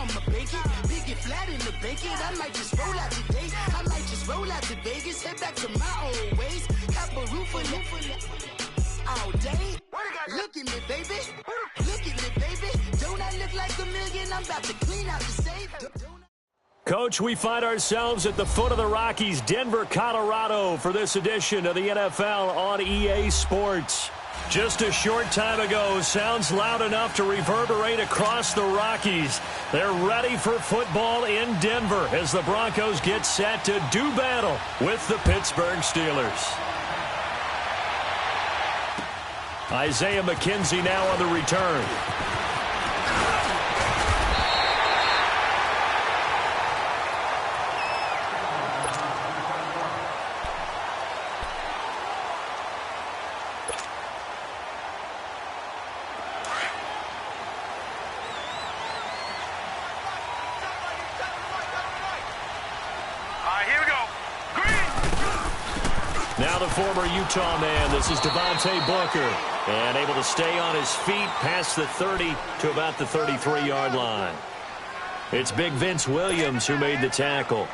I'ma bake it. Big it flat in the bake it. I might just roll out today. I might just roll out to Vegas. Head back to my old ways. Have a roof all day. Look at me, baby. Look at me, baby. Don't I look like a million? I'm about to clean out the safe. Coach, we find ourselves at the foot of the Rockies, Denver, Colorado, for this edition of the NFL on EA Sports. Just a short time ago, sounds loud enough to reverberate across the Rockies. They're ready for football in Denver as the Broncos get set to do battle with the Pittsburgh Steelers. Isaiah McKenzie now on the return. Now the former Utah man, this is Devontae Booker, and able to stay on his feet past the 30 to about the 33-yard line. It's Big Vince Williams who made the tackle.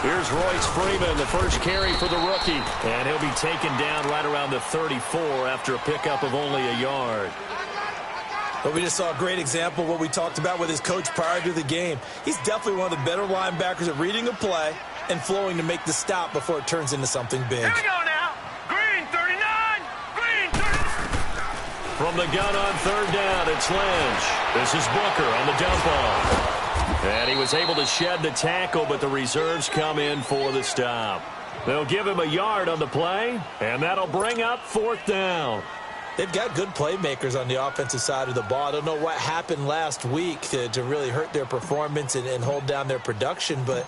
Here's Royce Freeman, the first carry for the rookie. And he'll be taken down right around the 34 after a pickup of only a yard. But we just saw a great example of what we talked about with his coach prior to the game. He's definitely one of the better linebackers at reading a play and flowing to make the stop before it turns into something big. Here we go now. Green 39. Green 39. From the gun on third down, it's Lynch. This is Booker on the dump off. And he was able to shed the tackle, but the reserves come in for the stop. They'll give him a yard on the play, and that'll bring up fourth down. They've got good playmakers on the offensive side of the ball. I don't know what happened last week to really hurt their performance and hold down their production, but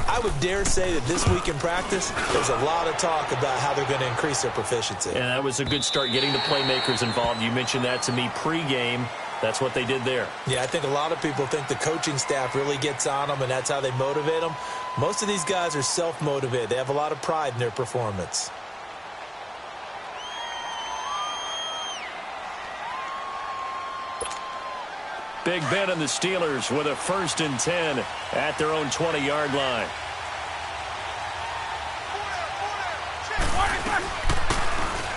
I would dare say that this week in practice, there's a lot of talk about how they're going to increase their proficiency. And that was a good start, getting the playmakers involved. You mentioned that to me pregame. That's what they did there. Yeah, I think a lot of people think the coaching staff really gets on them, and that's how they motivate them. Most of these guys are self-motivated. They have a lot of pride in their performance. Big Ben and the Steelers with a 1st and 10 at their own 20-yard line.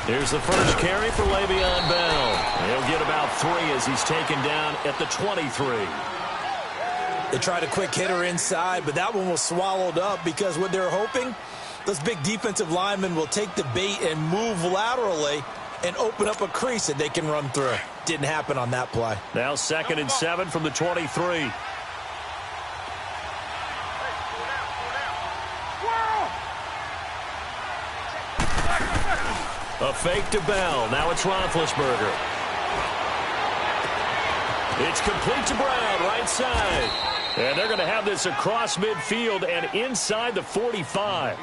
Here's the first carry for Le'Veon Bell. He'll get about 3 as he's taken down at the 23. They tried a quick hitter inside, but that one was swallowed up because what they're hoping, those big defensive linemen will take the bait and move laterally and open up a crease that they can run through. Didn't happen on that play. Now 2nd and 7 from the 23. A fake to Bell. Now it's Roethlisberger. It's complete to Brown, right side. And they're going to have this across midfield and inside the 45.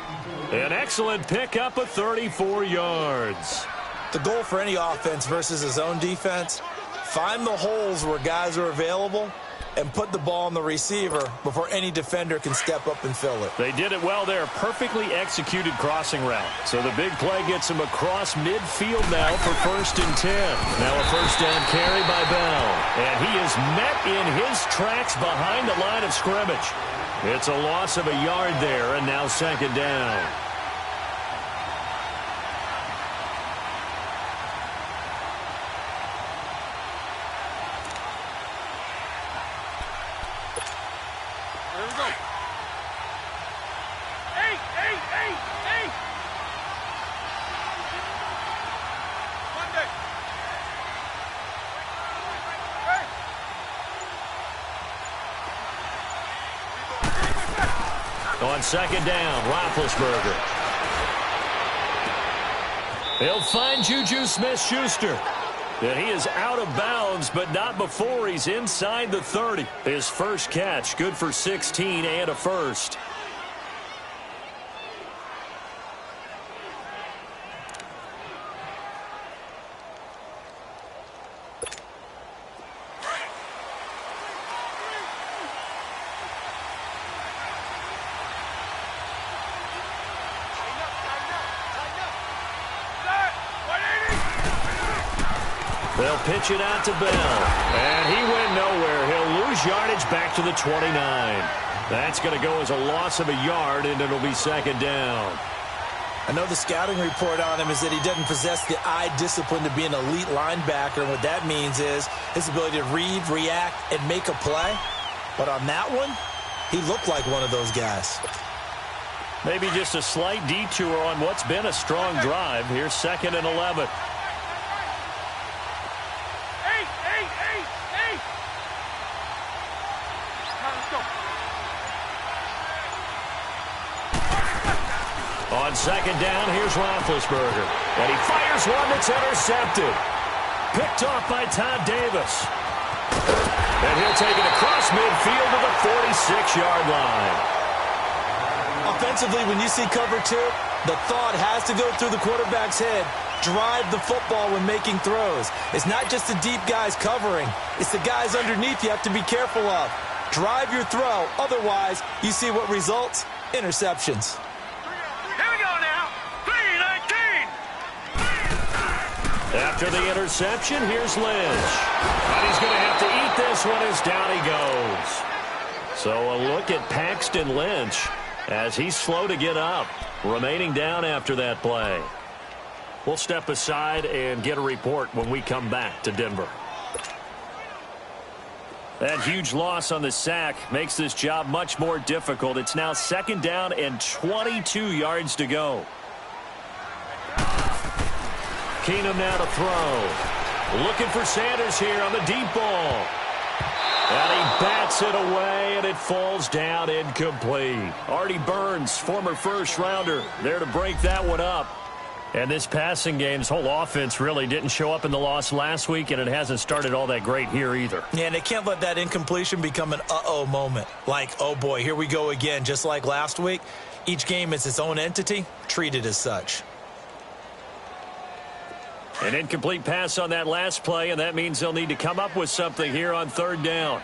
An excellent pickup of 34 yards. The goal for any offense versus his own defense, find the holes where guys are available and put the ball on the receiver before any defender can step up and fill it. They did it well there. Perfectly executed crossing route. So the big play gets him across midfield now for 1st and 10. Now a first down carry by Bell. And he is met in his tracks behind the line of scrimmage. It's a loss of a yard there, and now 2nd down. On 2nd down, Roethlisberger. He'll find Juju Smith-Schuster. And he is out of bounds, but not before he's inside the 30. His first catch, good for 16 and a first. They'll pitch it out to Bell. And he went nowhere. He'll lose yardage back to the 29. That's going to go as a loss of a yard, and it'll be second down. I know the scouting report on him is that he doesn't possess the eye discipline to be an elite linebacker. And what that means is his ability to read, react, and make a play. But on that one, he looked like one of those guys. Maybe just a slight detour on what's been a strong drive. Here's 2nd and 11. On 2nd down, here's Roethlisberger. And he fires one that's intercepted. Picked off by Todd Davis. And he'll take it across midfield to the 46-yard line. Offensively, when you see cover 2, the thought has to go through the quarterback's head. Drive the football when making throws. It's not just the deep guys covering. It's the guys underneath you have to be careful of. Drive your throw. Otherwise, you see what results? Interceptions. After the interception, here's Lynch. And he's going to have to eat this one as down he goes. So a look at Paxton Lynch as he's slow to get up, remaining down after that play. We'll step aside and get a report when we come back to Denver. That huge loss on the sack makes this job much more difficult. It's now 2nd down and 22 yards to go. Keenum now to throw. Looking for Sanders here on the deep ball. And he bats it away, and it falls down incomplete. Artie Burns, former first-rounder, there to break that one up. And this passing game's whole offense really didn't show up in the loss last week, and it hasn't started all that great here either. Yeah, and they can't let that incompletion become an uh-oh moment. Like, oh boy, here we go again, just like last week. Each game is its own entity, treated as such. An incomplete pass on that last play, and that means they'll need to come up with something here on 3rd down.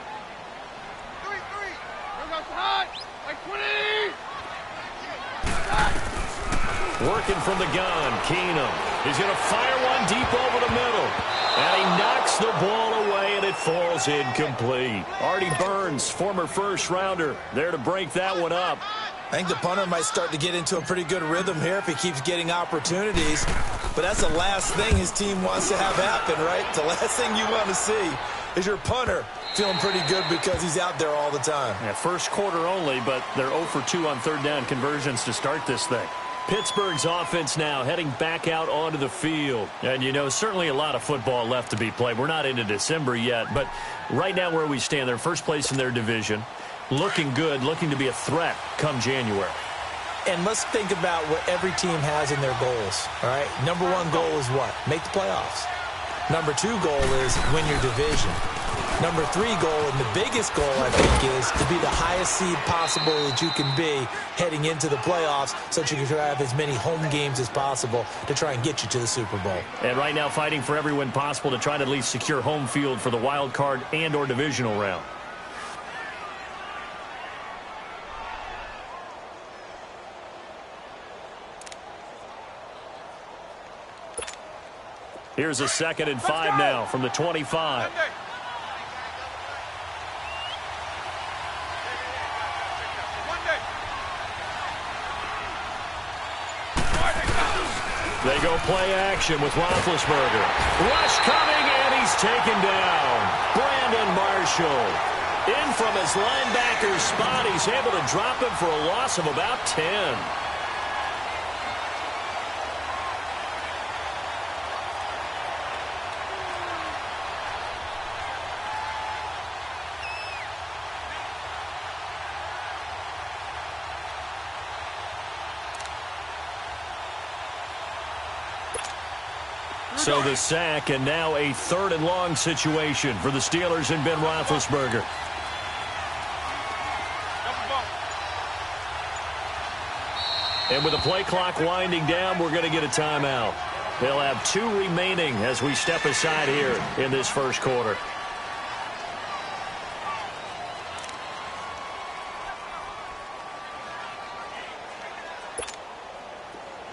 Working from the gun, Keenum. He's going to fire one deep over the middle. And he knocks the ball away, and it falls incomplete. Artie Burns, former first-rounder, there to break that one up. I think the punter might start to get into a pretty good rhythm here if he keeps getting opportunities. But that's the last thing his team wants to have happen, right? The last thing you want to see is your punter feeling pretty good because he's out there all the time. Yeah, first quarter only, but they're 0 for 2 on 3rd down conversions to start this thing. Pittsburgh's offense now heading back out onto the field. And, you know, certainly a lot of football left to be played. We're not into December yet, but right now where we stand, they're first place in their division. Looking good, looking to be a threat come January. And let's think about what every team has in their goals, all right? Number 1 goal is what? Make the playoffs. Number 2 goal is win your division. Number 3 goal, and the biggest goal, I think, is to be the highest seed possible that you can be heading into the playoffs so that you can have as many home games as possible to try and get you to the Super Bowl. And right now fighting for every win possible to try to at least secure home field for the wild card and or divisional round. Here's a 2nd and 5 now from the 25. They go play action with Roethlisberger. Rush coming, and he's taken down. Brandon Marshall. In from his linebacker spot, he's able to drop him for a loss of about 10. So the sack, and now a 3rd and long situation for the Steelers and Ben Roethlisberger. And with the play clock winding down, we're going to get a timeout. They'll have 2 remaining as we step aside here in this first quarter.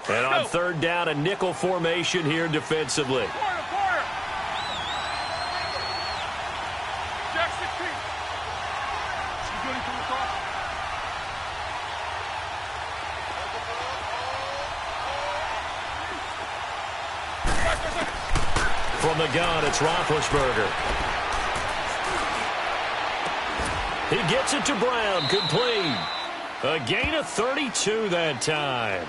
And on 3rd down, a nickel formation here defensively. From the gun, it's Roethlisberger. He gets it to Brown, complete. A gain of 32 that time.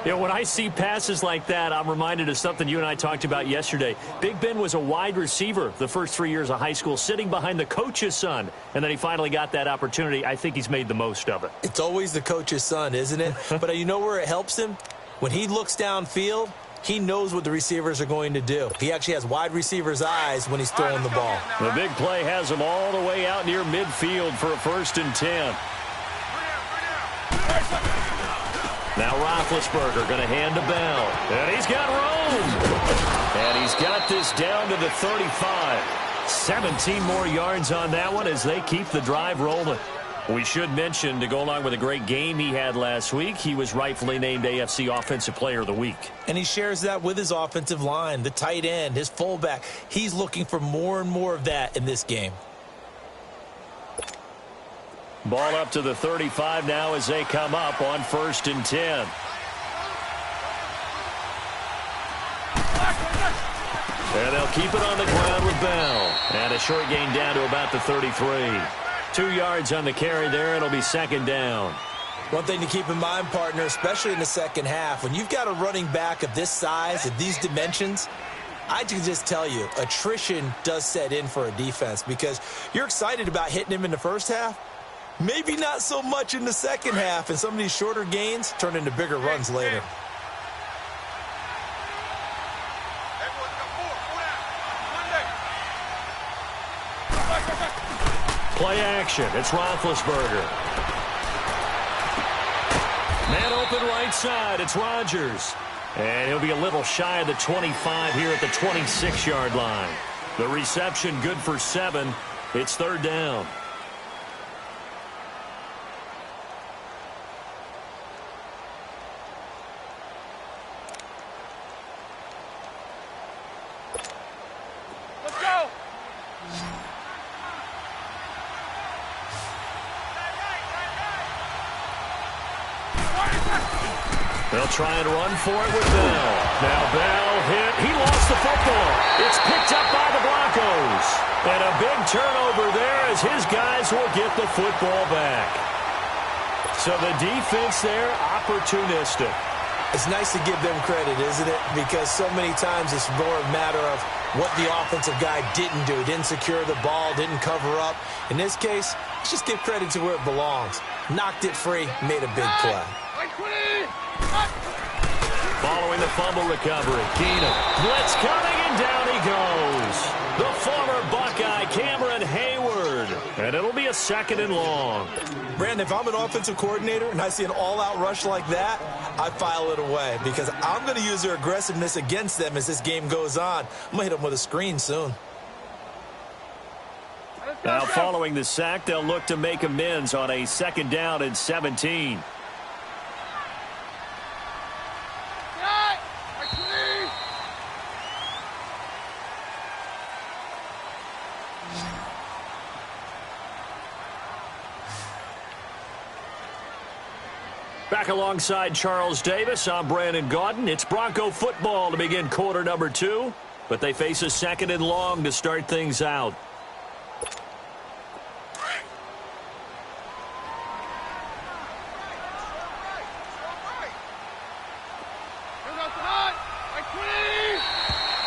You know, when I see passes like that, I'm reminded of something you and I talked about yesterday. Big Ben was a wide receiver the first 3 years of high school, sitting behind the coach's son, and then he finally got that opportunity. I think he's made the most of it. It's always the coach's son, isn't it? But you know where it helps him? When he looks downfield, he knows what the receivers are going to do. He actually has wide receivers' eyes when he's throwing the ball. The big play has him all the way out near midfield for a 1st and 10. Now Roethlisberger going to hand to Bell. And he's got room. And he's got this down to the 35. 17 more yards on that one as they keep the drive rolling. We should mention, to go along with a great game he had last week, he was rightfully named AFC Offensive Player of the Week. And he shares that with his offensive line, the tight end, his fullback. He's looking for more and more of that in this game. Ball up to the 35 now as they come up on 1st and 10. And they'll keep it on the ground with Bell. And a short gain down to about the 33. 2 yards on the carry there. It'll be 2nd down. One thing to keep in mind, partner, especially in the second half, when you've got a running back of this size, of these dimensions, I can just tell you, attrition does set in for a defense because you're excited about hitting him in the first half. Maybe not so much in the second half, and some of these shorter gains turn into bigger runs later. Play action. It's Roethlisberger. Man open right side. It's Rodgers. And he'll be a little shy of the 25 here at the 26-yard line. The reception good for 7. It's 3rd down. They'll try and run for it with Bell. Now Bell hit. He lost the football. It's picked up by the Broncos. And a big turnover there as his guys will get the football back. So the defense there, opportunistic. It's nice to give them credit, isn't it? Because so many times it's more a matter of what the offensive guy didn't do. Didn't secure the ball, didn't cover up. In this case, let's just give credit to where it belongs. Knocked it free, made a big play. Following the fumble recovery, Keenum. Blitz coming, and down he goes. The former Buckeye, Cameron Hayward. And it'll be a 2nd and long. Brandon, if I'm an offensive coordinator and I see an all-out rush like that, I file it away because I'm going to use their aggressiveness against them as this game goes on. I'm going to hit them with a screen soon. Now, following the sack, they'll look to make amends on a 2nd down and 17. Back alongside Charles Davis, I'm Brandon Gaudin. It's Bronco football to begin quarter number 2, but they face a 2nd and long to start things out.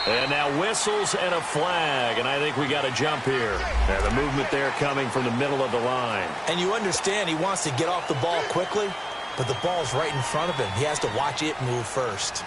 And now whistles and a flag, and I think we got a jump here. And the movement there coming from the middle of the line. And you understand he wants to get off the ball quickly, but the ball's right in front of him. He has to watch it move first.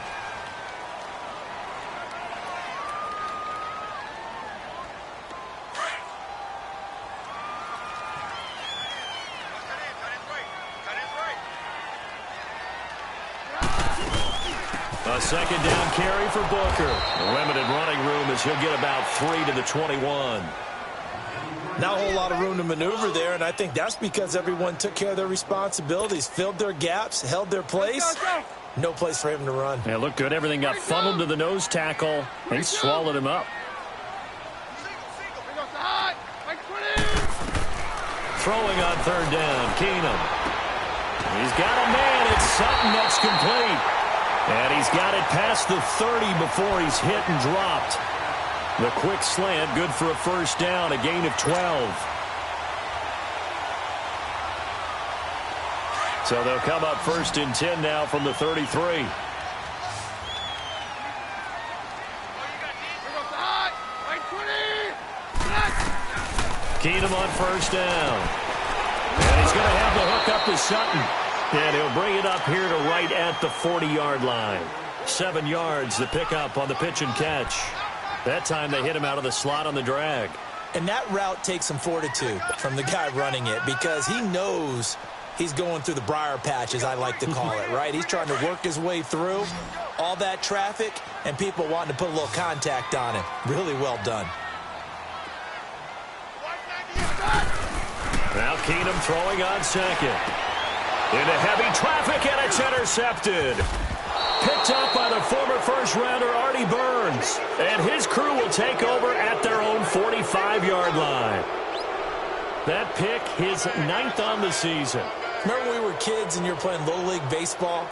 A 2nd down carry for Booker. A limited running room as he'll get about 3 to the 21. Not a whole lot of room to maneuver there, and I think that's because everyone took care of their responsibilities, filled their gaps, held their place. No place for him to run. Yeah, looked good. Everything got funneled to the nose tackle. He swallowed him up. Throwing on 3rd down, Keenum. He's got a man. It's Sutton that's complete. And he's got it past the 30 before he's hit and dropped. The quick slant, good for a first down, a gain of 12. So they'll come up 1st and 10 now from the 33. Keenum on first down. And he's going to have the hook up to Sutton. And he'll bring it up here to right at the 40-yard line. 7 yards the pickup on the pitch and catch. That time they hit him out of the slot on the drag. And that route takes some fortitude from the guy running it because he knows he's going through the briar patch, as I like to call it, right? He's trying to work his way through all that traffic and people wanting to put a little contact on him. Really well done. Now Keenum throwing on second. Into heavy traffic, and it's intercepted. Picked up by the former first-rounder Artie Burns. And his crew will take over at their own 45-yard line. That pick, his 9th on the season. Remember when we were kids and you were playing Little League Baseball,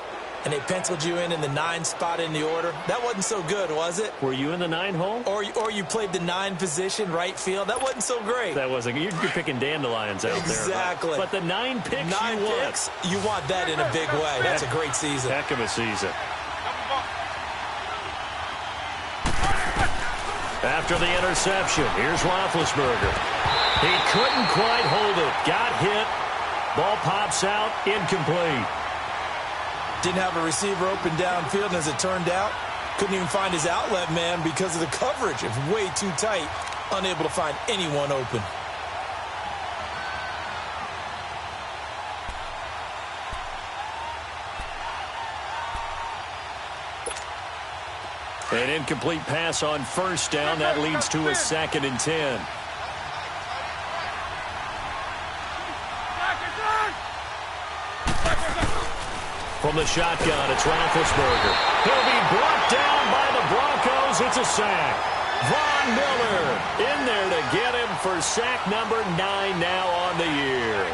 and they penciled you in the 9 spot in the order? That wasn't so good, was it? Were you in the 9 hole? Or you played the 9 position, right field? That wasn't so great. That wasn't. You're picking dandelions out there. Exactly. But the 9 picks 9 you want. picks, you want that in a big way. That's a great season. Heck of a season. After the interception, here's Roethlisberger. He couldn't quite hold it. Got hit. Ball pops out, incomplete. Didn't have a receiver open downfield, and as it turned out, couldn't even find his outlet man because of the coverage. It was way too tight, unable to find anyone open. An incomplete pass on first down. That leads to a 2nd and 10. From the shotgun, it's Roethlisberger. He'll be brought down by the Broncos. It's a sack. Von Miller in there to get him for sack number 9 now on the year.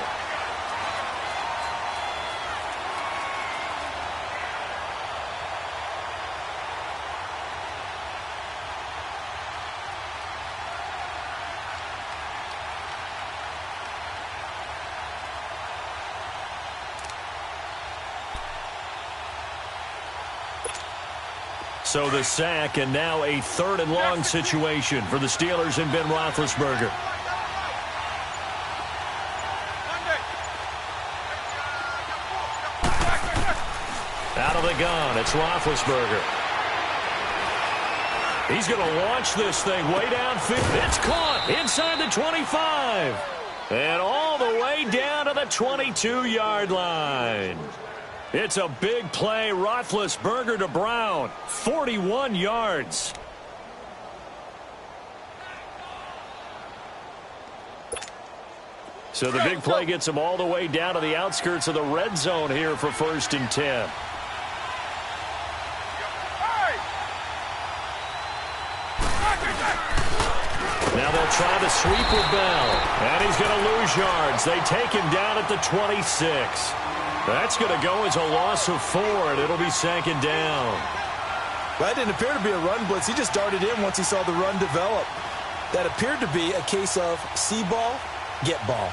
So the sack, and now a 3rd and long situation for the Steelers and Ben Roethlisberger. Out of the gun, it's Roethlisberger. He's going to launch this thing way downfield. It's caught inside the 25. And all the way down to the 22-yard line. It's a big play. Roethlisberger to Brown. 41 yards. So the big play gets him all the way down to the outskirts of the red zone here for 1st and 10. Now they'll try the sweep with Bell. And he's going to lose yards. They take him down at the 26. That's going to go as a loss of 4, and it'll be 2nd down. That didn't appear to be a run blitz. He just darted in once he saw the run develop. That appeared to be a case of see ball, get ball.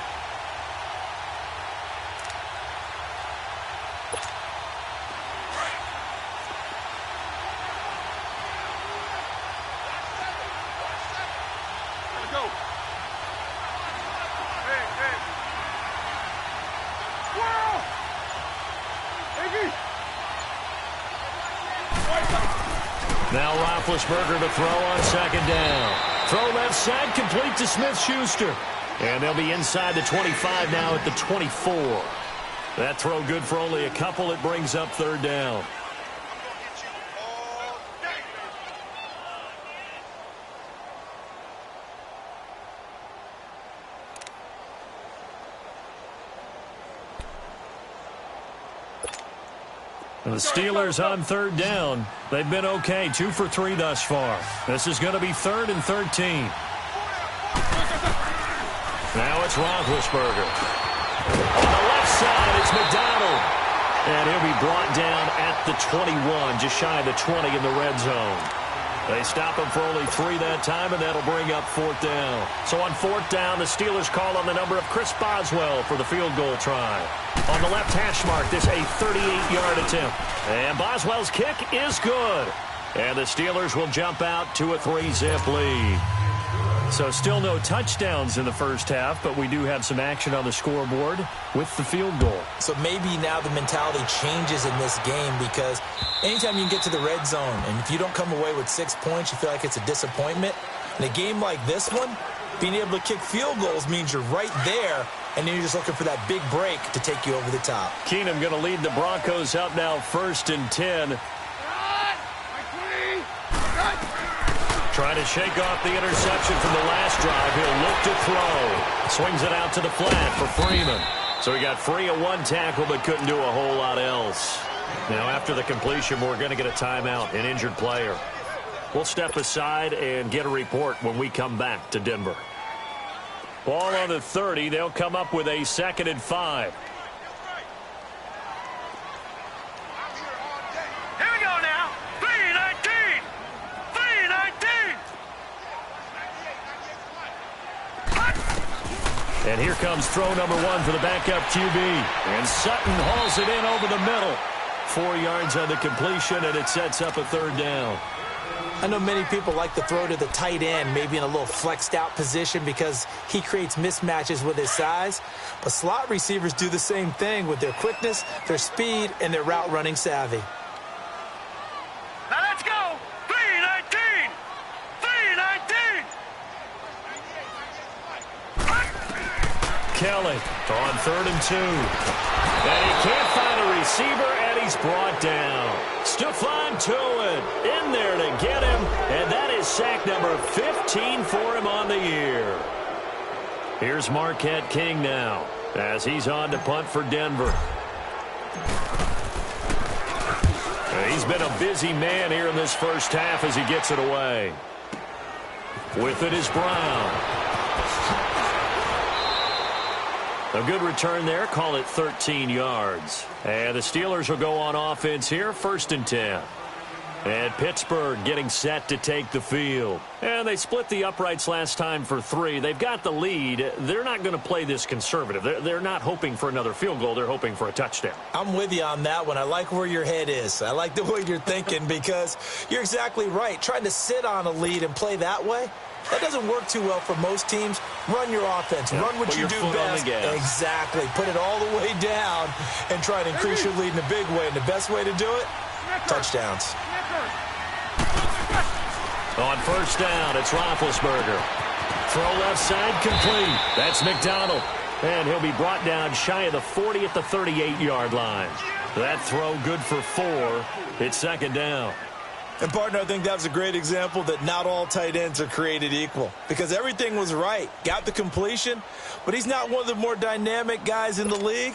Now Roethlisberger to throw on 2nd down. Throw left side, complete to Smith-Schuster. And they'll be inside the 25 now at the 24. That throw good for only a couple. It brings up 3rd down. The Steelers on 3rd down. They've been okay, 2 for 3 thus far. This is going to be 3rd and 13. Now it's Roethlisberger. On the left side, it's McDonald. And he'll be brought down at the 21, just shy of the 20 in the red zone. They stop him for only 3 that time, and that'll bring up 4th down. So on 4th down, the Steelers call on the number of Chris Boswell for the field goal try. On the left hash mark, this a 38-yard attempt. And Boswell's kick is good. And the Steelers will jump out to a 3-zip lead. So still no touchdowns in the first half, but we do have some action on the scoreboard with the field goal. So maybe now the mentality changes in this game, because anytime you can get to the red zone, and if you don't come away with 6 points, you feel like it's a disappointment. In a game like this one, being able to kick field goals means you're right there, and then you're just looking for that big break to take you over the top. Keenum going to lead the Broncos up now 1st and 10. Trying to shake off the interception from the last drive. He'll look to throw. Swings it out to the flat for Freeman. So he got free of 1 tackle but couldn't do a whole lot else. Now after the completion, we're going to get a timeout, an injured player. We'll step aside and get a report when we come back to Denver. Ball on the 30. They'll come up with a 2nd and 5. Here we go now. 3-19. 3-19. And here comes throw number 1 for the backup QB. And Sutton hauls it in over the middle. 4 yards on the completion, and it sets up a 3rd down. I know many people like to throw to the tight end, maybe in a little flexed out position because he creates mismatches with his size. But slot receivers do the same thing with their quickness, their speed, and their route running savvy. Now let's go. 3-19. 3-19. Kelly on 3rd and 2. And he can't find a receiver, and he's brought down. Stephon Tuitt in there to get him, and that is sack number 15 for him on the year. Here's Marquette King now as he's on to punt for Denver. He's been a busy man here in this first half as he gets it away. With it is Brown. A good return there. Call it 13 yards. And the Steelers will go on offense here. 1st and 10. And Pittsburgh getting set to take the field. And they split the uprights last time for 3. They've got the lead. They're not going to play this conservative. They're not hoping for another field goal. They're hoping for a touchdown. I'm with you on that one. I like where your head is. I like the way you're thinking because you're exactly right. Trying to sit on a lead and play that way, that doesn't work too well for most teams. Run your offense. Yeah, run what you do best. Exactly. Put it all the way down and try to increase your lead in a big way. And the best way to do it, touchdowns. On 1st down, it's Roethlisberger. Throw left side, complete. That's McDonald. And he'll be brought down shy of the 40 at the 38-yard line. That throw good for 4. It's 2nd down. And, partner, I think that was a great example that not all tight ends are created equal because everything was right. Got the completion, but he's not one of the more dynamic guys in the league.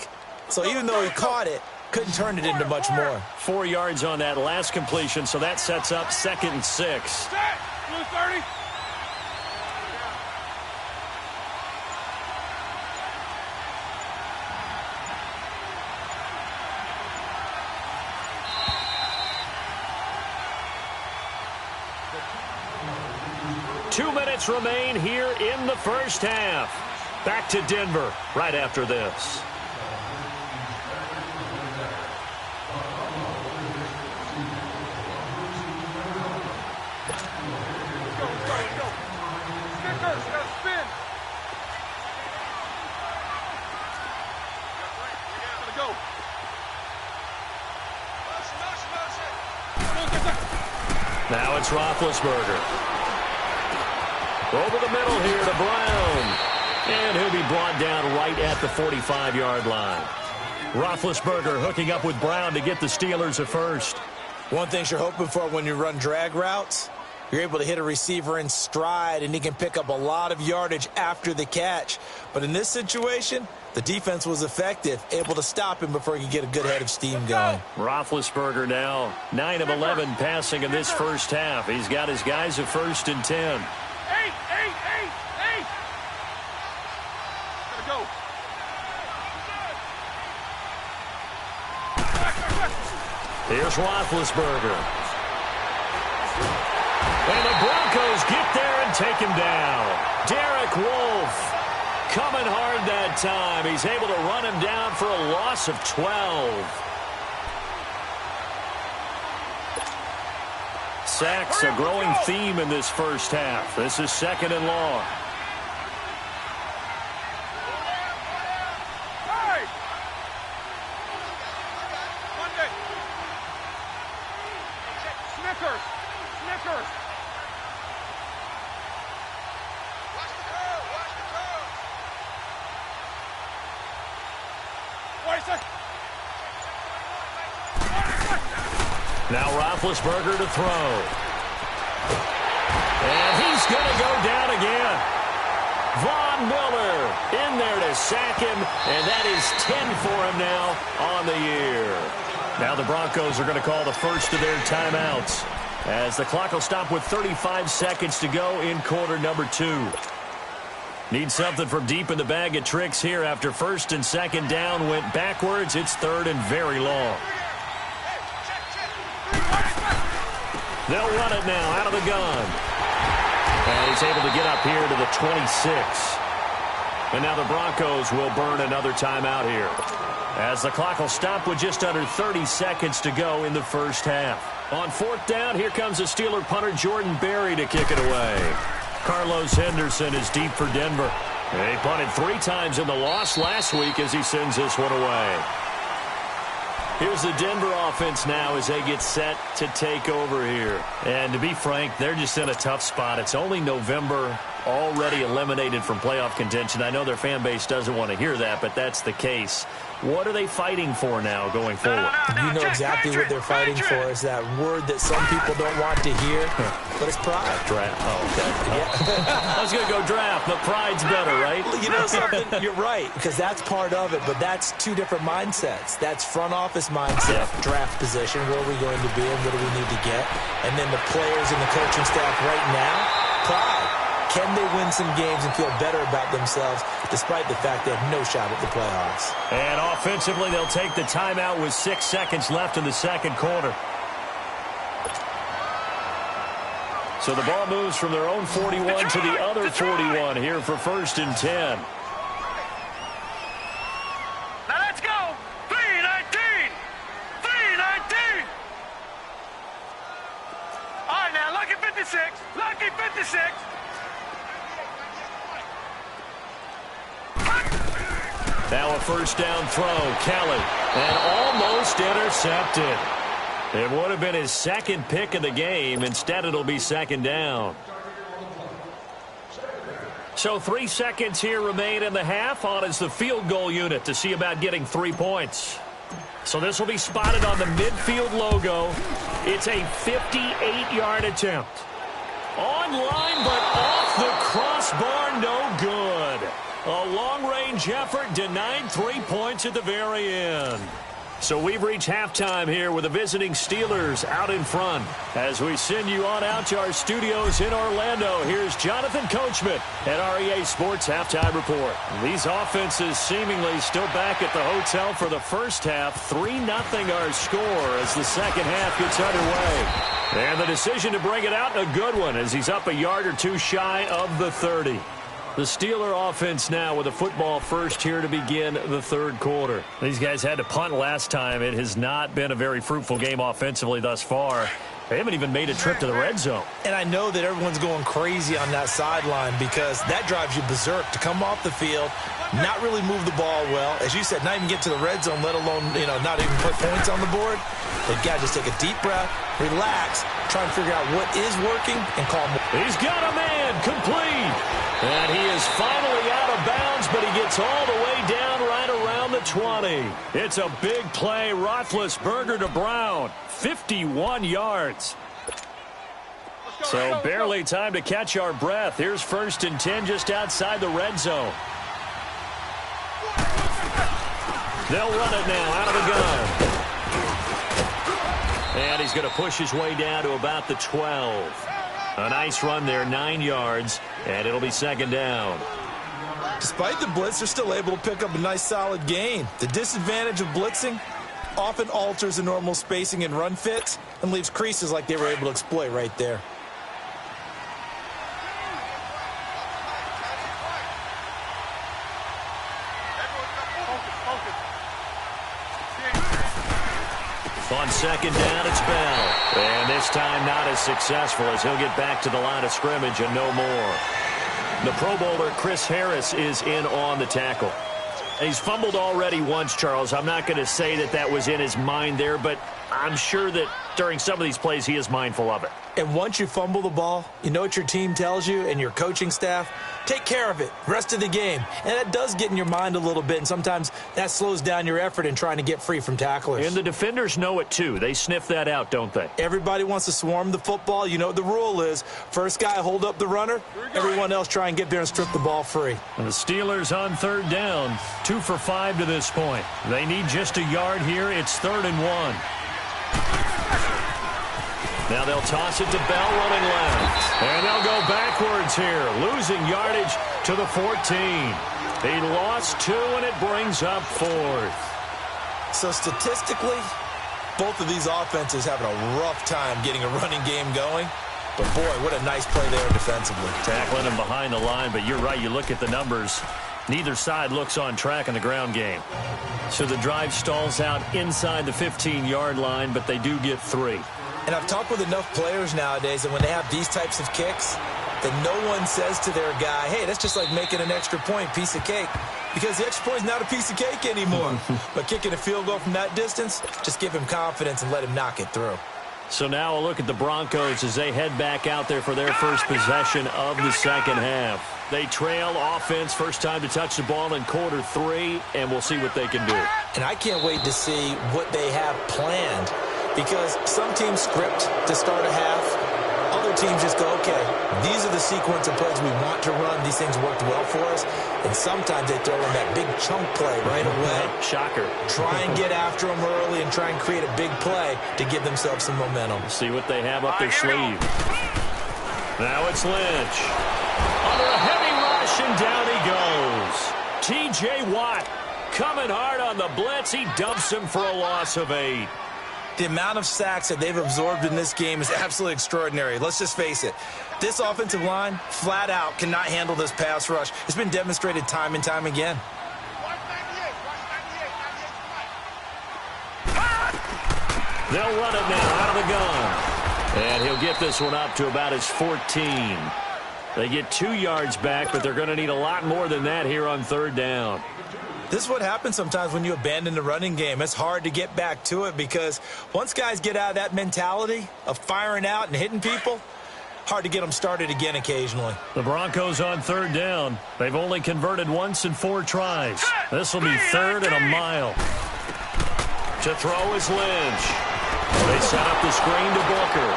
So even though he caught it, couldn't turn it into much more. 4 yards on that last completion, so that sets up 2nd and 6. Blue 30. Two minutes remain here in the first half. Back to Denver right after this. Now it's Roethlisberger. Over the middle here to Brown. And he'll be brought down right at the 45-yard line. Roethlisberger hooking up with Brown to get the Steelers a first. One thing you're hoping for when you run drag routes, you're able to hit a receiver in stride, and he can pick up a lot of yardage after the catch. But in this situation, the defense was effective, able to stop him before he could get a good head of steam going. Roethlisberger now 9 of 11 passing in this first half. He's got his guys at 1st and 10. Eight. Gotta go. Here's Roethlisberger. And the Broncos get there and take him down. Derek Wolfe coming hard that time. He's able to run him down for a loss of 12. Sacks, a growing theme in this first half. This is 2nd and long. Now Roethlisberger to throw. And he's going to go down again. Von Miller in there to sack him, and that is 10 for him now on the year. Now the Broncos are going to call the first of their timeouts as the clock will stop with 35 seconds to go in quarter number 2. Need something from deep in the bag of tricks here after 1st and 2nd down went backwards. It's 3rd and very long. They'll run it now out of the gun. And he's able to get up here to the 26. And now the Broncos will burn another timeout here, as the clock will stop with just under 30 seconds to go in the first half. On 4th down, here comes the Steeler punter Jordan Berry to kick it away. Carlos Henderson is deep for Denver. He punted 3 times in the loss last week as he sends this one away. Here's the Denver offense now as they get set to take over here. And to be frank, they're just in a tough spot. It's only November, already eliminated from playoff contention. I know their fan base doesn't want to hear that, but that's the case. What are they fighting for now going forward? You know exactly what they're fighting for. Is that word that some people don't want to hear, but it's pride. Draft. Oh, okay. Yeah. I was going to go draft, but pride's better, right? You know something? You're right, because that's part of it, but that's 2 different mindsets. That's front office mindset, draft position, where are we going to be and what do we need to get? And then the players and the coaching staff right now, pride. Can they win some games and feel better about themselves despite the fact they have no shot at the playoffs? And offensively, they'll take the timeout with 6 seconds left in the 2nd quarter. So the ball moves from their own 41 to the other 41 here for 1st and 10. Now let's go. 3-19. 3-19. All right, now, lucky 56. Lucky 56. Now a 1st down throw, Kelly, and almost intercepted. It would have been his 2nd pick of the game. Instead, it'll be 2nd down. So 3 seconds here remain in the half. On is the field goal unit to see about getting 3 points. So this will be spotted on the midfield logo. It's a 58-yard attempt. On line, but off the crossbar, no good. A long-range effort denied 3 points at the very end. So we've reached halftime here with the visiting Steelers out in front. As we send you on out to our studios in Orlando, here's Jonathan Coachman at REA Sports Halftime Report. These offenses seemingly still back at the hotel for the first half. 3-0 our score as the second half gets underway. And the decision to bring it out, a good one, as he's up a yard or 2 shy of the 30. The Steeler offense now with a football first here to begin the 3rd quarter. These guys had to punt last time. It has not been a very fruitful game offensively thus far. They haven't even made a trip to the red zone. And I know that everyone's going crazy on that sideline because that drives you berserk to come off the field, not really move the ball well. As you said, not even get to the red zone, let alone, not even put points on the board. They've got to just take a deep breath, relax, try and figure out what is working, and call more. He's got a man complete. And he is finally out of bounds, but he gets all the way down right around the 20. It's a big play. Roethlisberger to Brown. 51 yards. So barely time to catch our breath. Here's 1st and 10 just outside the red zone. They'll run it now out of the gun. And he's going to push his way down to about the 12. A nice run there, 9 yards, and it'll be 2nd down. Despite the blitz, they're still able to pick up a nice solid gain. The disadvantage of blitzing often alters the normal spacing and run fits and leaves creases like they were able to exploit right there. On second down, it's Bell. And this time not as successful as he'll get back to the line of scrimmage and no more. The Pro Bowler Chris Harris is in on the tackle. He's fumbled already once, Charles. I'm not going to say that that was in his mind there, but I'm sure that during some of these plays he is mindful of it. And once you fumble the ball, you know what your team tells you and your coaching staff? Take care of it rest of the game. And that does get in your mind a little bit, and sometimes that slows down your effort in trying to get free from tacklers. And the defenders know it too. They sniff that out, don't they? Everybody wants to swarm the football. You know what the rule is. First guy hold up the runner. Everyone else try and get there and strip the ball free. And the Steelers on third down. 2 for 5 to this point. They need just a yard here. It's 3rd and 1. Now they'll toss it to Bell running left. And they'll go backwards here, losing yardage to the 14. He lost 2, and it brings up 4th. So statistically, both of these offenses having a rough time getting a running game going. But, boy, what a nice play there defensively. Tackling him behind the line, but you're right. You look at the numbers. Neither side looks on track in the ground game. So the drive stalls out inside the 15-yard line, but they do get 3. And I've talked with enough players nowadays that when they have these types of kicks, that no one says to their guy, hey, that's just like making an extra point, piece of cake. Because the extra point is not a piece of cake anymore. But kicking a field goal from that distance, just give him confidence and let him knock it through. So now a look at the Broncos as they head back out there for their first possession of the second half. They trail offense, first time to touch the ball in quarter 3, and we'll see what they can do. And I can't wait to see what they have planned. Because some teams script to start a half. Other teams just go, okay, these are the sequence of plays we want to run. These things worked well for us. And sometimes they throw in that big chunk play right away. Shocker. Try and get after them early and try and create a big play to give themselves some momentum. See what they have up their sleeve. Now it's Lynch. Under a heavy rush, and down he goes. T.J. Watt coming hard on the blitz. He dumps him for a loss of 8. The amount of sacks that they've absorbed in this game is absolutely extraordinary. Let's just face it. This offensive line, flat out, cannot handle this pass rush. It's been demonstrated time and time again. They'll run it now out of the gun. And he'll get this one up to about his 14. They get 2 yards back, but they're going to need a lot more than that here on third down. This is what happens sometimes when you abandon the running game. It's hard to get back to it because once guys get out of that mentality of firing out and hitting people, hard to get them started again occasionally. The Broncos on third down. They've only converted once in 4 tries. This will be 3rd and a mile. To throw is Lynch. They set up the screen to Booker.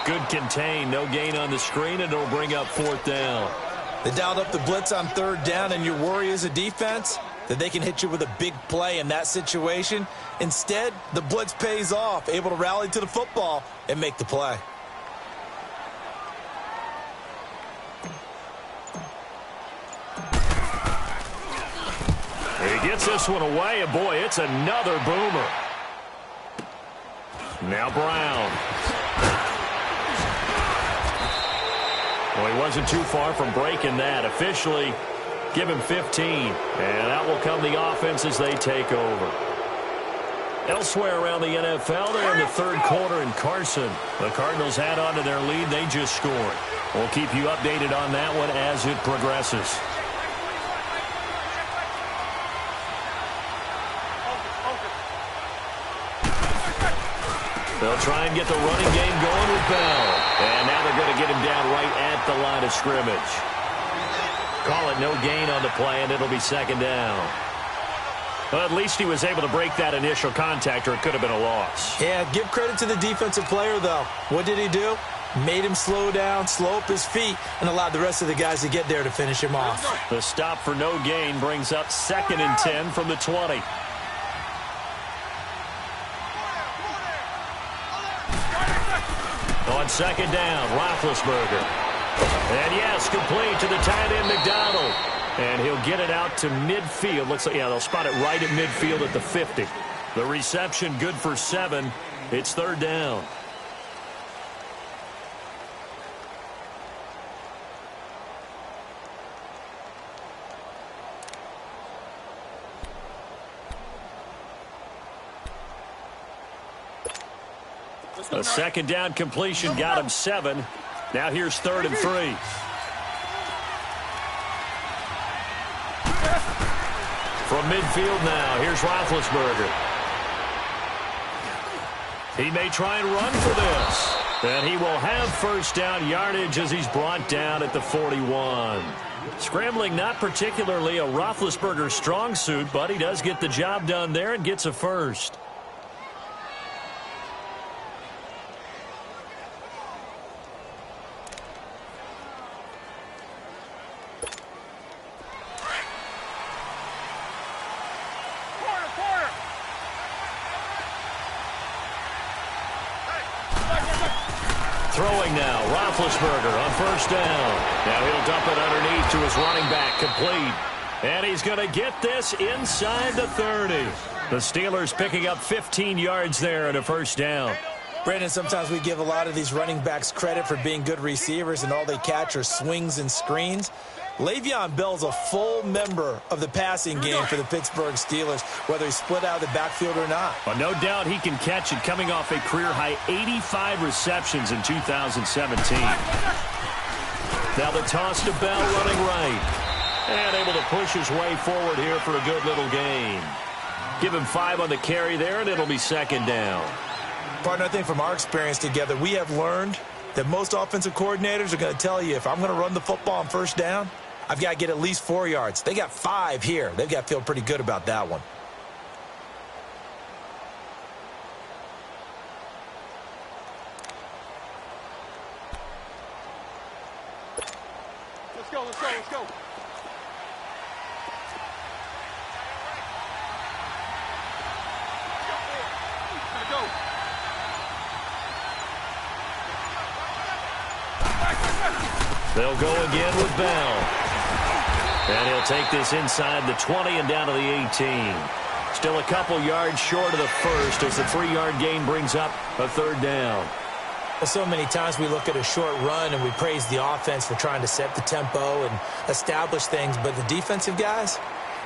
Good contain. No gain on the screen, and it'll bring up 4th down. They dialed up the blitz on third down, and your worry as a defense that they can hit you with a big play in that situation. Instead, the blitz pays off, able to rally to the football and make the play. He gets this one away, and boy, it's another boomer. Now Brown. Well, he wasn't too far from breaking that. Officially, give him 15. And out will come the offense as they take over. Elsewhere around the NFL, they're in the 3rd quarter in Carson. The Cardinals had onto their lead. They just scored. We'll keep you updated on that one as it progresses. They'll try and get the running game going with Bell. And now they're going to get him down right at the line of scrimmage. Call it no gain on the play, and it'll be 2nd down. Well, at least he was able to break that initial contact, or it could have been a loss. Yeah, give credit to the defensive player, though. What did he do? Made him slow down, slow up his feet, and allowed the rest of the guys to get there to finish him off. The stop for no gain brings up 2nd and 10 from the 20. On 2nd down, Roethlisberger. And yes, complete to the tight end, McDonald. And he'll get it out to midfield. Looks like, yeah, they'll spot it right at midfield at the 50. The reception good for 7. It's 3rd down. A second down completion got him 7. Now here's 3rd and 3. From midfield now, here's Roethlisberger. He may try and run for this. And he will have first down yardage as he's brought down at the 41. Scrambling not particularly a Roethlisberger strong suit, but he does get the job done there and gets a first. Throwing now, Roethlisberger on first down. Now he'll dump it underneath to his running back, complete. And he's going to get this inside the 30. The Steelers picking up 15 yards there and a first down. Brandon, sometimes we give a lot of these running backs credit for being good receivers, and all they catch are swings and screens. Le'Veon Bell's a full member of the passing game for the Pittsburgh Steelers, whether he's split out of the backfield or not. Well, no doubt he can catch it, coming off a career-high 85 receptions in 2017. Now the toss to Bell, running right. And able to push his way forward here for a good little gain. Give him 5 on the carry there, and it'll be second down. Partner, I think from our experience together, we have learned that most offensive coordinators are going to tell you, if I'm going to run the football on first down, I've got to get at least 4 yards. They got 5 here. They've got to feel pretty good about that one. Let's go, let's go, let's go. Let's go. They'll go again with Bell. And he'll take this inside the 20 and down to the 18. Still a couple yards short of the first as the 3-yard gain brings up a third down. Well, so many times we look at a short run and we praise the offense for trying to set the tempo and establish things, but the defensive guys,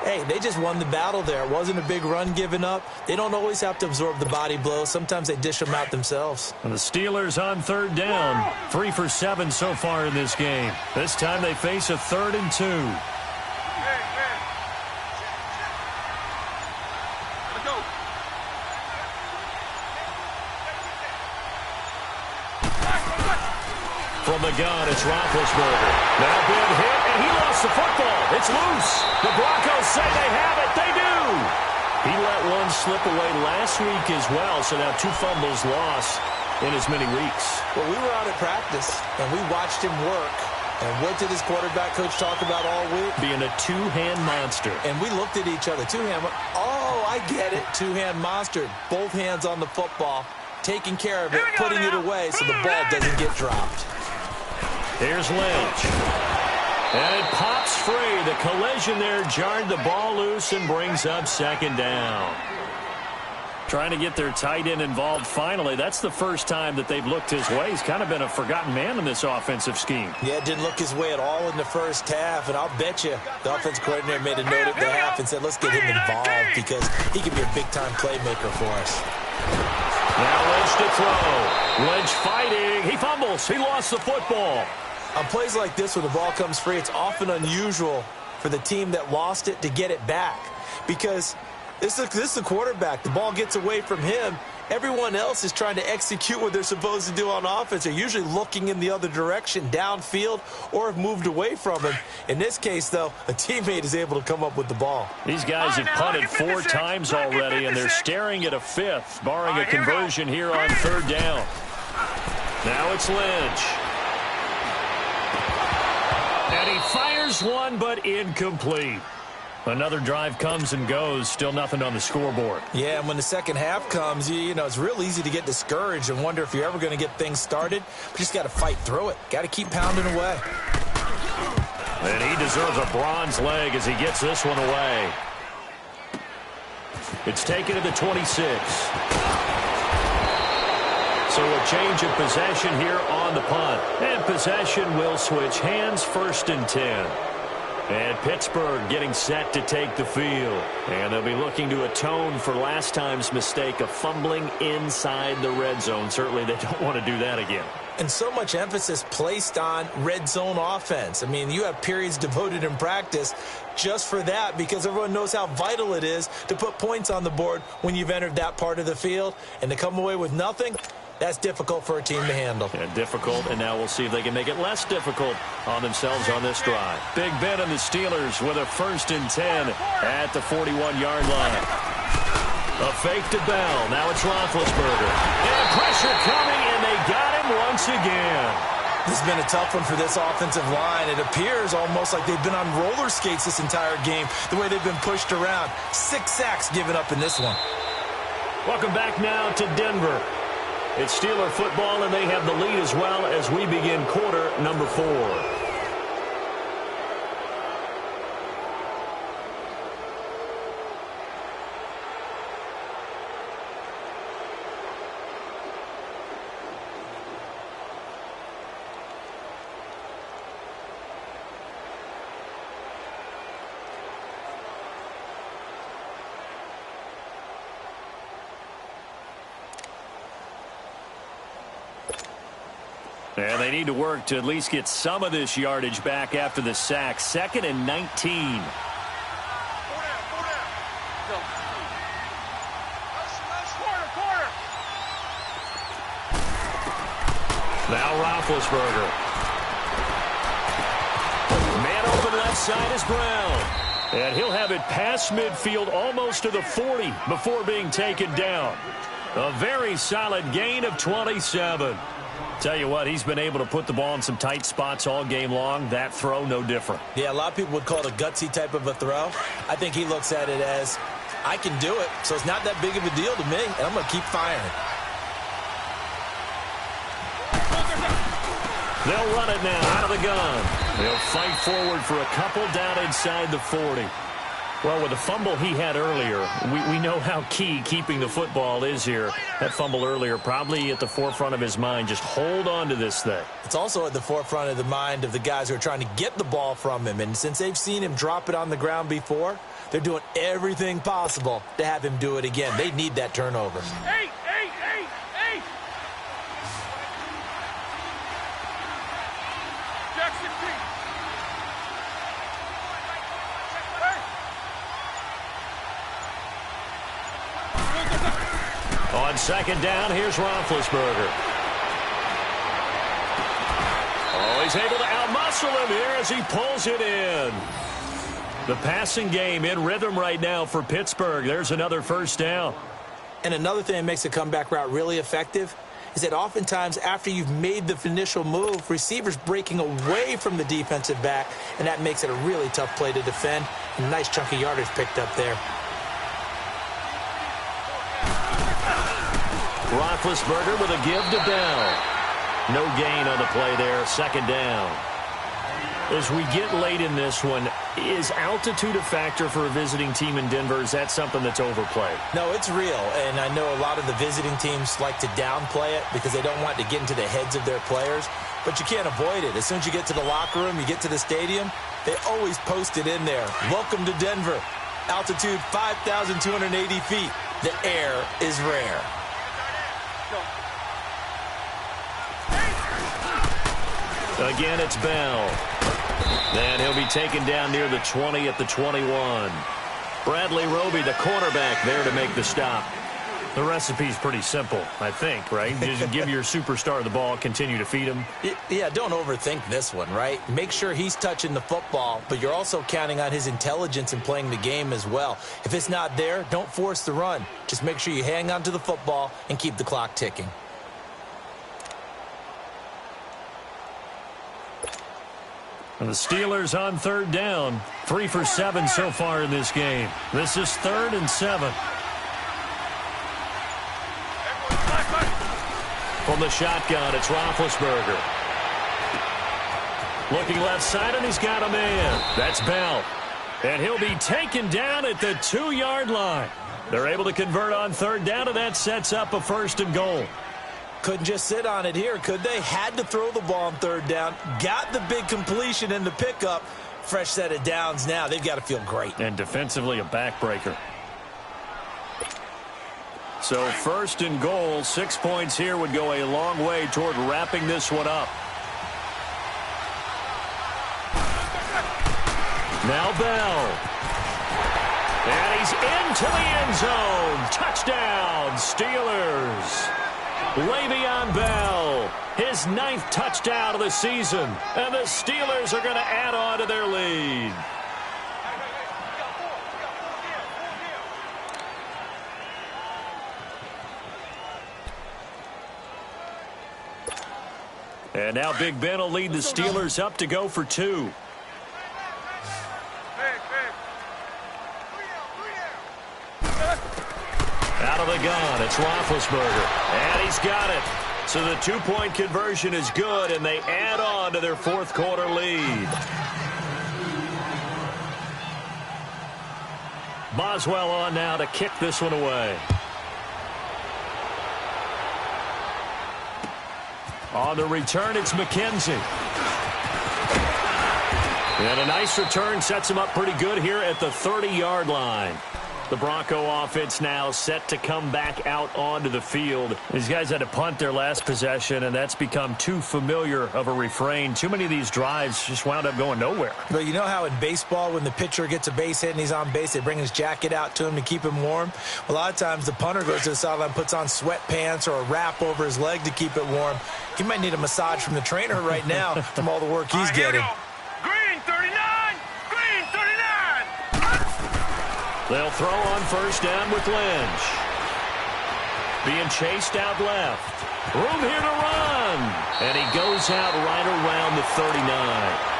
hey, they just won the battle there. It wasn't a big run given up. They don't always have to absorb the body blows. Sometimes they dish them out themselves. And the Steelers on third down. 3 for 7 so far in this game. This time they face a 3rd and 2. Let's go. From the gun, it's Roethlisberger. Now big hit, and he lost the football. It's loose. The Broncos say they have it. They do. He let one slip away last week as well, so now 2 fumbles lost in as many weeks. Well, we were out at practice, and we watched him work. And what did his quarterback coach talk about all week? Being a 2-hand monster. And we looked at each other. 2-hand. Oh, I get it. 2-hand monster. Both hands on the football, taking care of it, putting it away so the ball doesn't get dropped. Here's Lynch. And it pops free. The collision there jarred the ball loose and brings up second down. Trying to get their tight end involved finally. That's the first time that they've looked his way. He's kind of been a forgotten man in this offensive scheme. Yeah, it didn't look his way at all in the first half, and I'll bet you the offensive coordinator made a note at the half and said, let's get him involved because he can be a big-time playmaker for us. Now Lynch to throw. Lynch fighting. He fumbles. He lost the football. On plays like this where the ball comes free, it's often unusual for the team that lost it to get it back because this is the quarterback. The ball gets away from him. Everyone else is trying to execute what they're supposed to do on offense. They're usually looking in the other direction, downfield, or have moved away from him. In this case, though, a teammate is able to come up with the ball. These guys have punted 4 times already, and they're staring at a 5th, barring a conversion here on third down. Now it's Lynch. And he fires one, but incomplete. Another drive comes and goes, still nothing on the scoreboard. Yeah, and when the second half comes, you know, it's real easy to get discouraged and wonder if you're ever going to get things started. But you just got to fight through it. Got to keep pounding away. And he deserves a bronze leg as he gets this one away. It's taken to the 26. So a change of possession here on the punt. And possession will switch hands, 1st and 10. And Pittsburgh getting set to take the field. And they'll be looking to atone for last time's mistake of fumbling inside the red zone. Certainly they don't want to do that again. And so much emphasis placed on red zone offense. I mean, you have periods devoted in practice just for that because everyone knows how vital it is to put points on the board when you've entered that part of the field. And to come away with nothing, that's difficult for a team to handle. Yeah, difficult, and now we'll see if they can make it less difficult on themselves on this drive. Big Ben and the Steelers with a 1st and 10 at the 41-yard line. A fake to Bell. Now it's Roethlisberger. And pressure coming, and they got him once again. This has been a tough one for this offensive line. It appears almost like they've been on roller skates this entire game, the way they've been pushed around. 6 sacks given up in this one. Welcome back now to Denver. It's Steeler football, and they have the lead as well as we begin quarter number 4. And they need to work to at least get some of this yardage back after the sack. 2nd and 19. Now Roethlisberger. Man open left side is Brown. And he'll have it past midfield almost to the 40 before being taken down. A very solid gain of 27. Tell you what, he's been able to put the ball in some tight spots all game long. That throw, no different. Yeah, a lot of people would call it a gutsy type of a throw. I think he looks at it as, I can do it, so it's not that big of a deal to me, and I'm going to keep firing. They'll run it now out of the gun. They'll fight forward for a couple down inside the 40. Well, with the fumble he had earlier, we know how key keeping the football is here. That fumble earlier probably at the forefront of his mind. Just hold on to this thing. It's also at the forefront of the mind of the guys who are trying to get the ball from him. And since they've seen him drop it on the ground before, they're doing everything possible to have him do it again. They need that turnover. Hey! Jackson, On 2nd down, here's Roethlisberger. Oh, he's able to outmuscle him here as he pulls it in. The passing game in rhythm right now for Pittsburgh. There's another 1st down. And another thing that makes the comeback route really effective is that oftentimes after you've made the initial move, receivers breaking away from the defensive back, and that makes it a really tough play to defend. A nice chunk of yardage picked up there. Roethlisberger with a give to Bell. No gain on the play there. 2nd down. As we get late in this one, is altitude a factor for a visiting team in Denver? Is that something that's overplayed? No, it's real, and I know a lot of the visiting teams like to downplay it because they don't want to get into the heads of their players, but you can't avoid it. As soon as you get to the locker room, you get to the stadium, they always post it in there. Welcome to Denver. Altitude 5,280 feet. The air is rare. Again, it's Bell. And he'll be taken down near the 20 at the 21. Bradley Roby, the cornerback, there to make the stop. The recipe's pretty simple, I think, right? Just give your superstar the ball, continue to feed him. Yeah, don't overthink this one, right? Make sure he's touching the football, but you're also counting on his intelligence in playing the game as well. If it's not there, don't force the run. Just make sure you hang on to the football and keep the clock ticking. And the Steelers on 3rd down. 3 for 7 so far in this game. This is 3rd and 7. From the shotgun, it's Roethlisberger. Looking left side, and he's got a man. That's Bell. And he'll be taken down at the 2-yard line. They're able to convert on 3rd down, and that sets up a 1st and goal. Couldn't just sit on it here, could they? Had to throw the ball on 3rd down. Got the big completion in the pickup. fresh set of downs now. They've got to feel great. And defensively, a backbreaker. So 1st and goal, 6 points here would go a long way toward wrapping this one up. Now Bell. And he's into the end zone. Touchdown, Steelers. Le'Veon Bell, his 9th touchdown of the season. And the Steelers are going to add on to their lead. And now Big Ben will lead the Steelers up to go for 2. Out of the gun, it's Roethlisberger. And he's got it. So the 2-point conversion is good, and they add on to their 4th quarter lead. Boswell on now to kick this one away. On the return, it's McKenzie. And a nice return sets him up pretty good here at the 30-yard line. The Bronco offense now set to come back out onto the field. These guys had to punt their last possession, and that's become too familiar of a refrain. Too many of these drives just wound up going nowhere. But you know how in baseball, when the pitcher gets a base hit and he's on base, they bring his jacket out to him to keep him warm? A lot of times the punter goes to the sideline, puts on sweatpants or a wrap over his leg to keep it warm. He might need a massage from the trainer right now from all the work he's getting. Green 39! Green 39! They'll throw on 1st down with Lynch. Being chased out left. Room here to run. And he goes out right around the 39.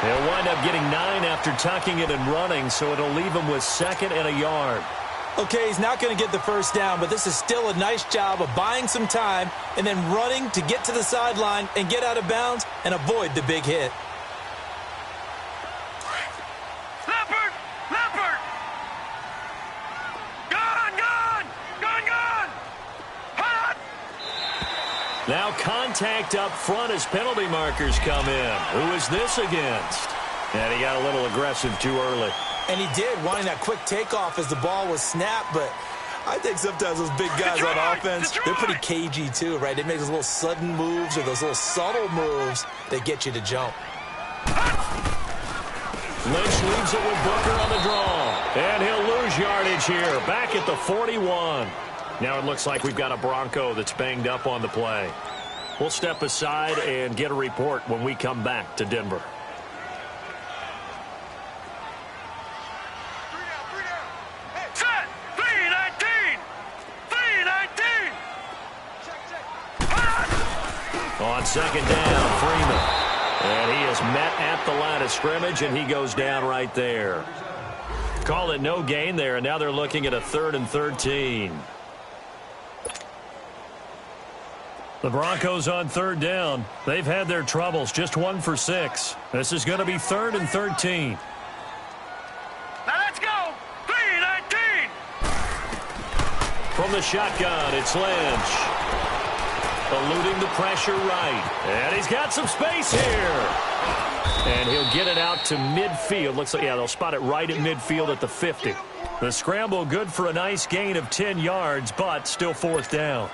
He'll wind up getting 9 after tucking it and running, so it'll leave him with 2nd and a yard. Okay, he's not going to get the 1st down, but this is still a nice job of buying some time and then running to get to the sideline and get out of bounds and avoid the big hit. Leopard! Leopard! Gone! Gone! Gone! Gone! Hot! Now contact up front as penalty markers come in. Who is this against? And he got a little aggressive too early. And he did, wanting that quick takeoff as the ball was snapped, but I think sometimes those big guys on offense, they're pretty cagey too, right? They make those little sudden moves or those little subtle moves that get you to jump. Lynch leaves it with Booker on the draw. And he'll lose yardage here, back at the 41. Now it looks like we've got a Bronco that's banged up on the play. We'll step aside and get a report when we come back to Denver. Set! 319! 319! Hot! On 2nd down, Freeman. And he is met at the line of scrimmage, and he goes down right there. Call it no gain there, and now they're looking at a 3rd and 13. The Broncos on 3rd down. They've had their troubles, just 1 for 6. This is going to be 3rd and 13. Now let's go! 319! From the shotgun, it's Lynch. Eluding the pressure right. And he's got some space here. And he'll get it out to midfield. Looks like, yeah, they'll spot it right at midfield at the 50. The scramble good for a nice gain of 10 yards, but still 4th down.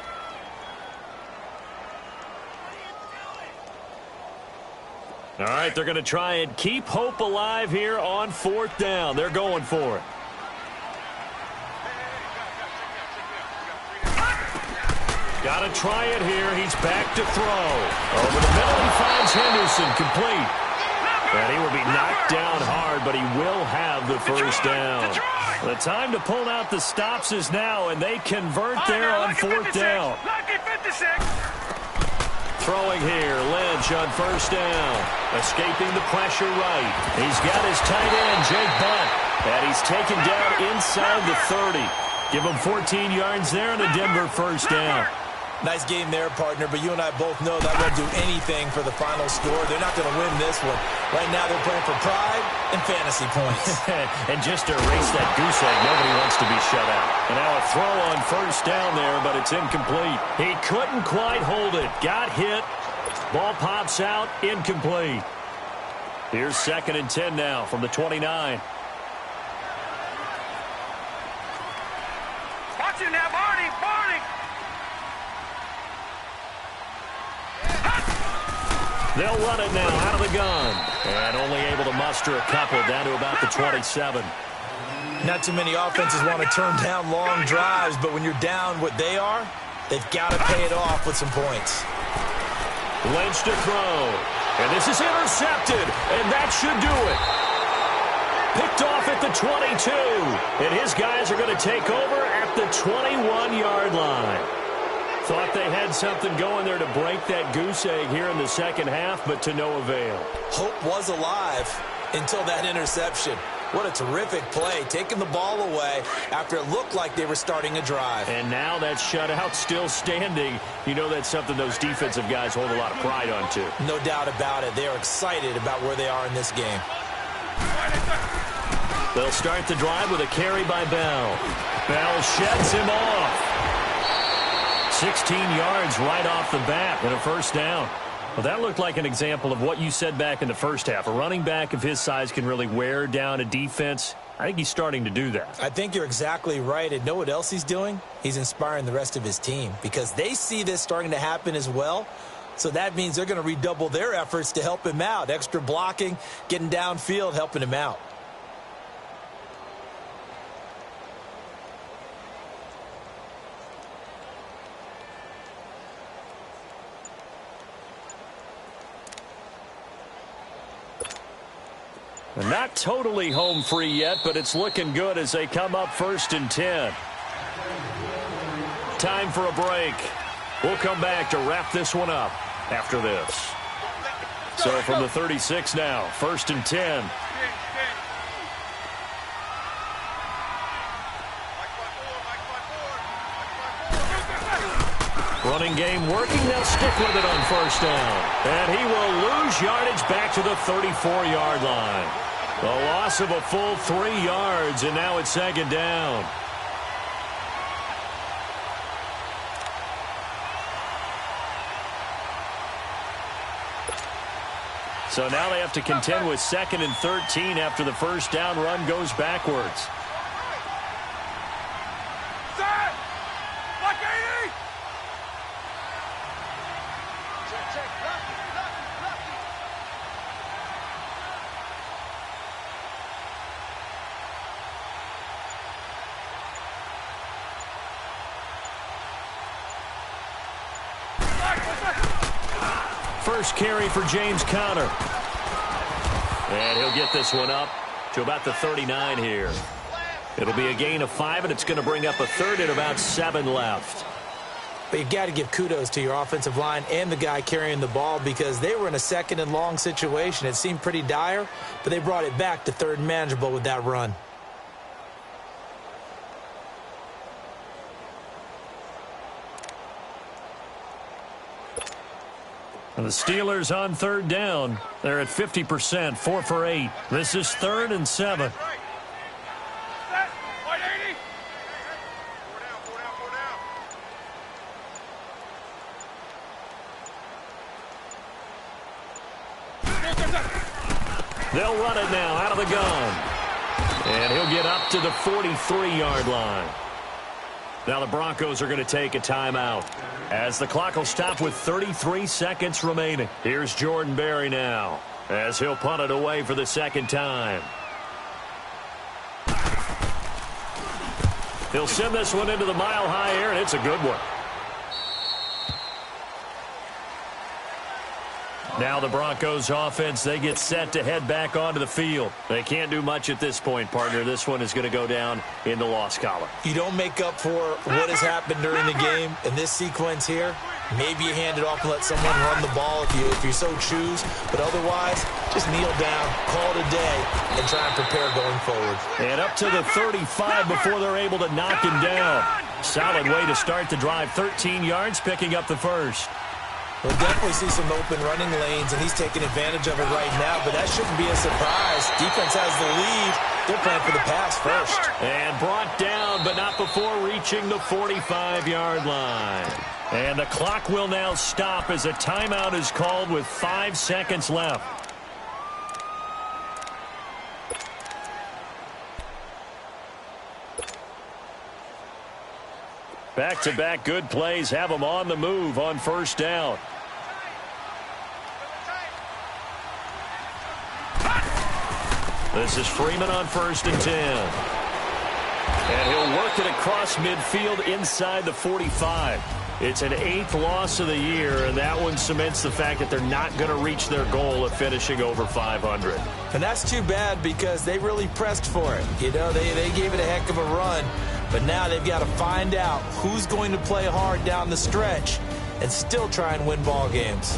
All right, they're going to try and keep hope alive here on 4th down. They're going for it. Got to try it here. He's back to throw. Over the middle, he finds Henderson, complete. And he will be knocked down hard, but he will have the 1st down. The time to pull out the stops is now, and they convert there on 4th down. Throwing here, Lynch on 1st down. Escaping the pressure right. He's got his tight end, Jake Butt. And he's taken down inside the 30. Give him 14 yards there and a Denver 1st down. Nice game there, partner, but you and I both know that won't do anything for the final score. They're not going to win this one. Right now they're playing for pride and fantasy points. And just to erase that goose egg, nobody wants to be shut out. And now a throw on 1st down there, but it's incomplete. He couldn't quite hold it. Got hit. Ball pops out, incomplete. Here's 2nd and 10 now from the 29. Watch it now, Barney! Barney! They'll run it now out of the gun. And only able to muster a couple down to about the 27. Not too many offenses want to turn down long drives, but when you're down what they are, they've got to pay it off with some points. Lynch to throw. And this is intercepted. And that should do it. Picked off at the 22. And his guys are going to take over at the 21-yard line. Thought they had something going there to break that goose egg here in the second half, but to no avail. Hope was alive until that interception. What a terrific play, taking the ball away after it looked like they were starting a drive. And now that shutout still standing. You know that's something those defensive guys hold a lot of pride on, too. No doubt about it. They are excited about where they are in this game. They'll start the drive with a carry by Bell. Bell sheds him off. 16 yards right off the bat and a first down. Well, that looked like an example of what you said back in the first half. A running back of his size can really wear down a defense. I think he's starting to do that. I think you're exactly right. And know what else he's doing? He's inspiring the rest of his team because they see this starting to happen as well. So that means they're going to redouble their efforts to help him out. Extra blocking, getting downfield, helping him out. Not totally home free yet, but it's looking good as they come up 1st and 10. Time for a break. We'll come back to wrap this one up after this. So from the 36 now, 1st and 10. Running game working. They'll stick with it on 1st down. And he will lose yardage back to the 34-yard line. The loss of a full 3 yards, and now it's 2nd down. So now they have to contend with 2nd and 13 after the 1st down run goes backwards. First carry for James Conner. And he'll get this one up to about the 39 here. It'll be a gain of 5, and it's going to bring up a 3rd and about 7 left. But you've got to give kudos to your offensive line and the guy carrying the ball because they were in a 2nd and long situation. It seemed pretty dire, but they brought it back to 3rd and manageable with that run. And the Steelers on 3rd down. They're at 50%, 4 for 8. This is 3rd and 7. They'll run it now out of the gun. And he'll get up to the 43-yard line. Now the Broncos are going to take a timeout as the clock will stop with 33 seconds remaining. Here's Jordan Berry now as he'll punt it away for the 2nd time. He'll send this one into the mile-high air, and it's a good one. Now the Broncos offense, they get set to head back onto the field. They can't do much at this point, partner. This one is going to go down in the loss column. You don't make up for what has happened during the game in this sequence here. Maybe you hand it off and let someone run the ball if you so choose. But otherwise, just kneel down, call it a day, and try and prepare going forward. And up to the 35 before they're able to knock him down. Solid way to start the drive. 13 yards, picking up the 1st. We'll definitely see some open running lanes, and he's taking advantage of it right now, but that shouldn't be a surprise. Defense has the lead. They're playing for the pass first. And brought down, but not before reaching the 45-yard line. And the clock will now stop as a timeout is called with 5 seconds left. Back-to-back good plays have them on the move on first down. This is Freeman on 1st and 10. And he'll work it across midfield inside the 45. It's an 8th loss of the year, and that one cements the fact that they're not going to reach their goal of finishing over 500. And that's too bad because they really pressed for it. You know, they gave it a heck of a run, but now they've got to find out who's going to play hard down the stretch and still try and win ball games.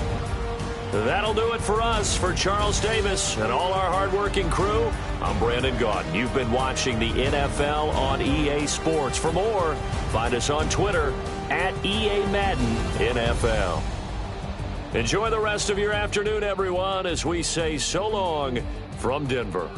That'll do it for us. For Charles Davis and all our hardworking crew, I'm Brandon Gaudin. You've been watching the NFL on EA Sports. For more, find us on Twitter at EA Madden NFL. Enjoy the rest of your afternoon, everyone, as we say so long from Denver.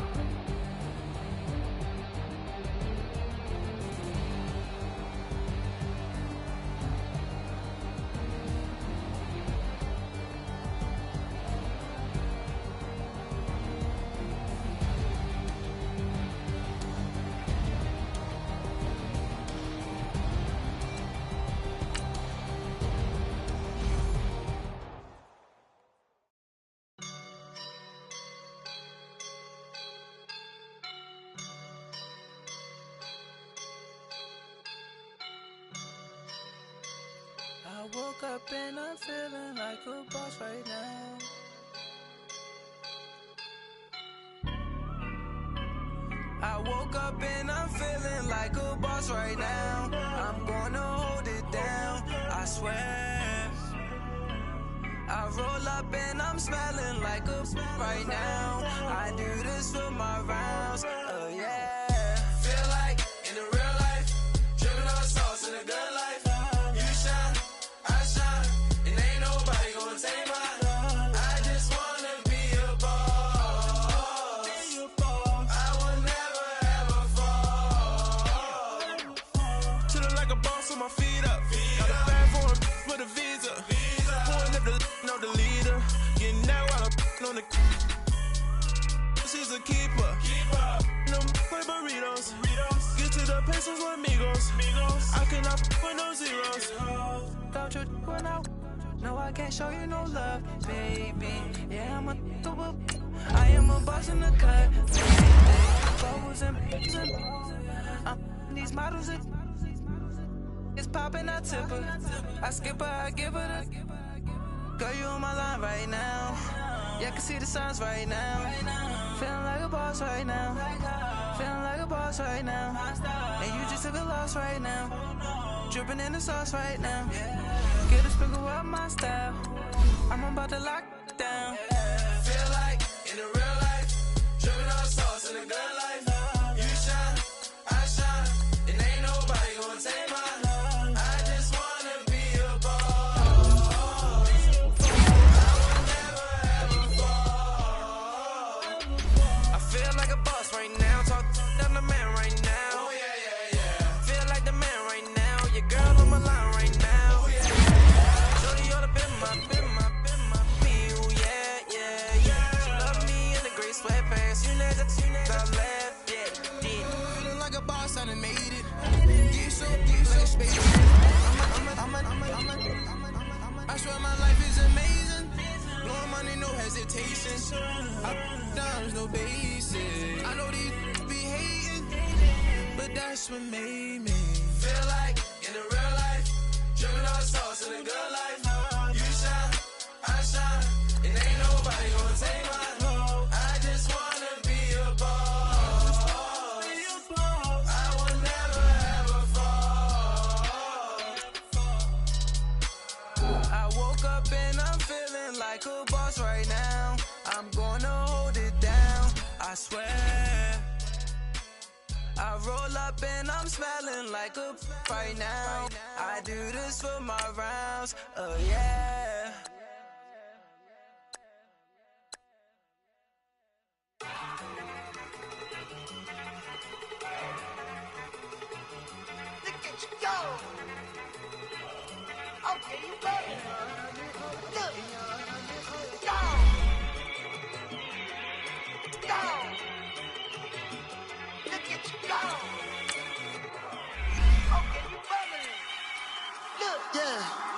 I woke up and I'm feeling like a boss right now. I woke up and I'm feeling like a boss right now. I'm gonna hold it down, I swear. I roll up and I'm smelling like a right now. I do this for my rounds, oh yeah. Feel like in the real life, dripping on sauce in a good life. You shine, I shine, and ain't nobody gonna take mine. I just wanna be a boss. I will never ever fall. Chillin' like a boss with my feet up. Got a bag for a visa. Pulling up the leader. Getting that while I'm on the. She's a keeper. No play burritos. Get to the pesos with amigos. I cannot with no zeros. Don't you run out? No, I can't show you no love, baby. Yeah, I am a boss in the cut. Bubbles and these models it's popping, I tip her. I skip her, I give her the. Girl, you on my line right now. Yeah, I can see the signs right now. Feeling like a boss right now. Feeling like a boss right now. And you just took a loss right now. Dripping in the sauce right now. Get a sprinkle up my style. I'm about to lock it down. Feel like in the real life, dripping on sauce in a good life. You shine, I shine, and ain't nobody gonna take mine. I just wanna be a boss. I will never ever fall. I feel like a boss right now. Talk to the man right now. Oh yeah. Feel like the man right now. Your girl on my line right now. Oh yeah. Shorty oughta been my meal. Yeah. She love me in the gray sweatpants. You never left. Yeah. Feeling like a boss, I done made it. Get so like a space. I swear my life is amazing. Blowing money, no hesitation. Up, downs, no basic. I know these be hating, but that's what made me. Feel like in the real life, dripping on sauce in a good life. You shine, I shine, and ain't nobody gonna take mine. I just wanna be a boss. I will never ever fall. I woke up and I'm feeling like a boss right now. I'm gonna hold it down, I swear. I roll up and I'm smelling like a right now. I do this for my rounds, oh yeah. Look at you go. Okay, you ready? Look. Go. Look at you go. Okay, you bubbling. Yeah.